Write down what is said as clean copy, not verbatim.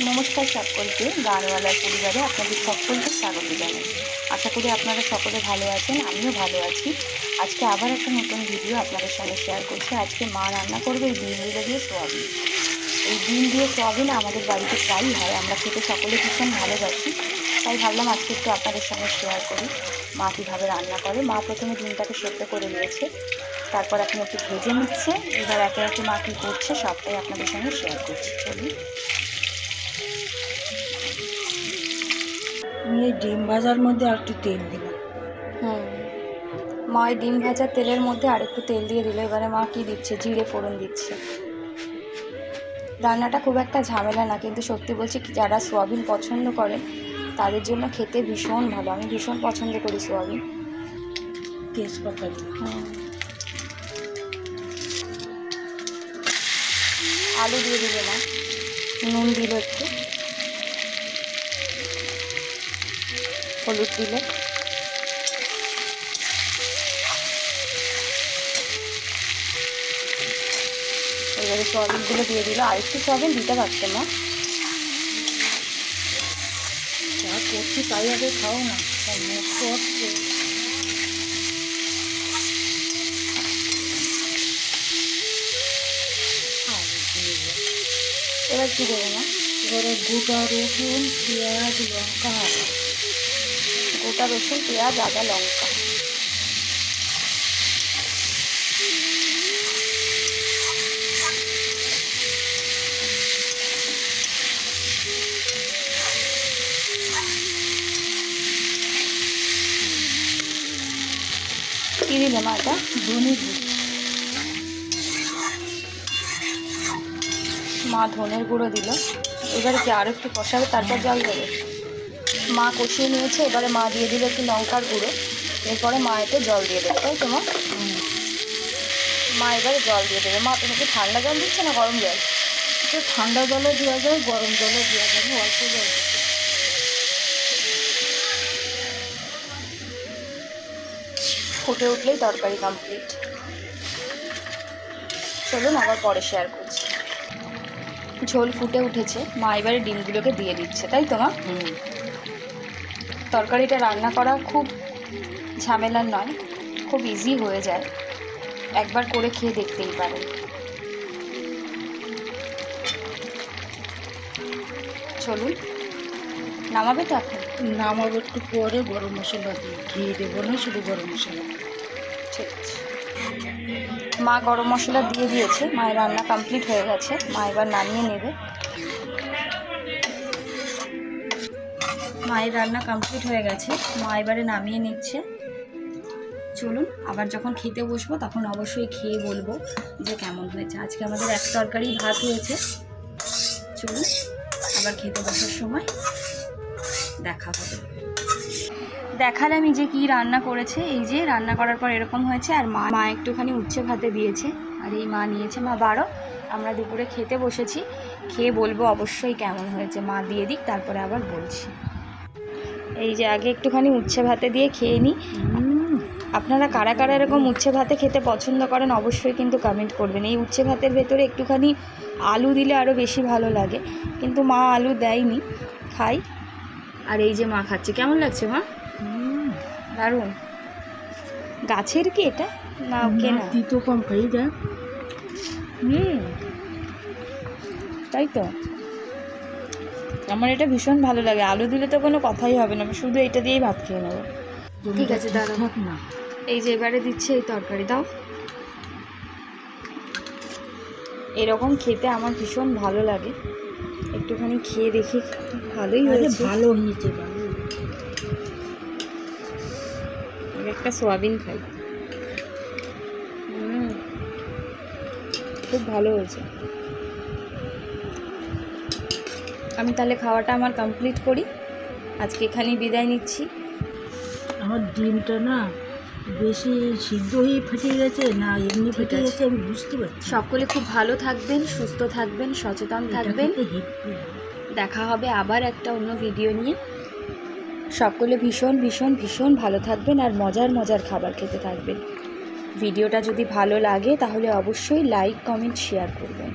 নমস্কার সকলকে, গানওয়ালার পরিবারে আপনাদের সকলকে স্বাগত জানাই। আশা করি আপনারা সকলে ভালো আছেন, আমিও ভালো আছি। আজকে আবার একটা নতুন ভিডিও আপনাদের সঙ্গে শেয়ার করছি। আজকে মা রান্না করবে এই ডিম দিয়ে সোয়াবিন। এই ডিম দিয়ে সোয়াবিন আমাদের বাড়িতে প্রায়ই হয়, আমরা খেতে সকলে ভীষণ ভালোবাসি। তাই ভাবলাম আজকে একটু আপনাদের সঙ্গে শেয়ার করি মা কীভাবে রান্না করে। মা প্রথমে ডিমটাকে সেদ্ধ করে নিয়েছে, তারপর এখন একটু ভেজে নিচ্ছে। এবার একে একে মা কী করছে সবটাই আপনাদের সঙ্গে শেয়ার করছি। চলুন। আমি এই ডিম ভাজার মধ্যে আর একটু তেল দিলাম। মা এই ডিম ভাজার তেলের মধ্যে আর একটু তেল দিয়ে দিল। এবারে মা কী দিচ্ছে, জিরে ফোড়ন দিচ্ছে। রান্নাটা খুব একটা ঝামেলা না, কিন্তু সত্যি বলছি যারা সোয়াবিন পছন্দ করেন তাদের জন্য খেতে ভীষণ ভালো। আমি ভীষণ পছন্দ করি সোয়াবিন। তেজপাতা আলু দিয়ে দিল মা, নুন দিল, একটু হলুদ দিল। এবারে সোয়াবিনগুলো দিয়ে দিল। আর একটু সোয়াবিন দিতে পারছে মা। যা করছি তাই আগে খাও না, নষ্ট হচ্ছে। এবার কী দেবো মা? এবারে গোটা রসুন, পেঁয়াজ, লঙ্কা, আদা। গোটা রসুন, পেঁয়াজ, আদা, লঙ্কা। কী দিলে মা এটা? ধনে মা ধনের গুঁড়ো দিল। এবারে কি আর একটু কষাবে, তারপর জল দেবে? মা কষিয়ে নিয়েছে, এবারে মা দিয়ে দিল একটু লঙ্কার গুঁড়ো। এরপরে মা এতে জল দিয়ে দেবে, তাই তো মা? মা এবারে জল দিয়ে দেবে। মা তুমি কি ঠান্ডা জল দিচ্ছে না গরম জল? একটু ঠান্ডা জলে দেওয়া যায়, গরম জলে দেওয়া যাবে, অল্প জল দিতে। ফুটে উঠলেই তরকারি কমপ্লিট। চলুন আবার পরে শেয়ার করছি। ঝোল ফুটে উঠেছে, মা এবারে ডিমগুলোকে দিয়ে দিচ্ছে, তাই তো মা? তরকারিটা রান্না করা খুব ঝামেলার নয়, খুব ইজি হয়ে যায়। একবার করে খেয়ে দেখতেই পারেন। চলুন, নামাবে তো এখন? নামাবো একটু পরে, গরম মশলা দিয়ে। ঘি দেবো না, শুধু গরম মশলা। ঠিক আছে। মা গরম মশলা দিয়ে দিয়েছে, মায়ের রান্না কমপ্লিট হয়ে গেছে। মা এবার নামিয়ে নেবে। মায়ের রান্না কমপ্লিট হয়ে গেছে, মা এবারে নামিয়ে নিচ্ছে। চলুন আবার যখন খেতে বসবো তখন অবশ্যই খেয়ে বলবো যে কেমন হয়েছে। আজকে আমাদের এক তরকারি ভাত হয়েছে। চলুন আবার খেতে বসার সময় দেখা হবে। দেখালাম যে কি রান্না করেছে। এই যে রান্না করার পর এরকম হয়েছে। আর মা একটুখানি উচ্ছে ভাতে দিয়েছে, আর এই মা নিয়েছে। মা 12, আমরা দুপুরে খেতে বসেছি। খেয়ে বলবো অবশ্যই কেমন হয়েছে। মা দিয়ে দিক, তারপরে আবার বলছি। এই যে আগে একটুখানি উচ্ছে ভাতে দিয়ে খেয়ে নিই। আপনারা কারা কারা এরকম উচ্ছে ভাতে খেতে পছন্দ করেন অবশ্যই কিন্তু কমেন্ট করবেন। এই উচ্ছে ভাতের ভেতরে একটুখানি আলু দিলে আরও বেশি ভালো লাগে, কিন্তু মা আলু দেয়নি, খাই। আর এই যে মা খাচ্ছে। কেমন লাগছে মা? দারুণ। গাছের কি এটা না কেনা? তিতো কম খাই যা। তাই তো, আমার এটা ভীষণ ভালো লাগে। আলু দিলে তো কোনো কথাই হবে না, আমি শুধু এটা দিয়েই ভাত খেয়ে নেবো। ঠিক আছে দাঁড়াও না। এই যে এবারে দিচ্ছে এই তরকারি, দাও। এরকম খেতে আমার ভীষণ ভালো লাগে। একটুখানি খেয়ে দেখি। ভালোই হয়েছে, ভালো হয়েছে। একটা সোয়াবিন খাই। খুব ভালো হয়েছে। আমি তাহলে খাওয়াটা আমার কমপ্লিট করি। আজকে এখানেই বিদায় নিচ্ছি। আমার ডিমটা না বেশি সিদ্ধ হয়ে ফেটে গেছে না এমনি ফেটে গেছে আমি বুঝতে পারছি। সকলে খুব ভালো থাকবেন, সুস্থ থাকবেন, সচেতন থাকবেন। দেখা হবে আবার একটা অন্য ভিডিও নিয়ে। সকলে ভীষণ ভীষণ ভীষণ ভালো থাকবেন আর মজার মজার খাবার খেতে থাকবেন। ভিডিওটা যদি ভালো লাগে তাহলে অবশ্যই লাইক, কমেন্ট, শেয়ার করবেন।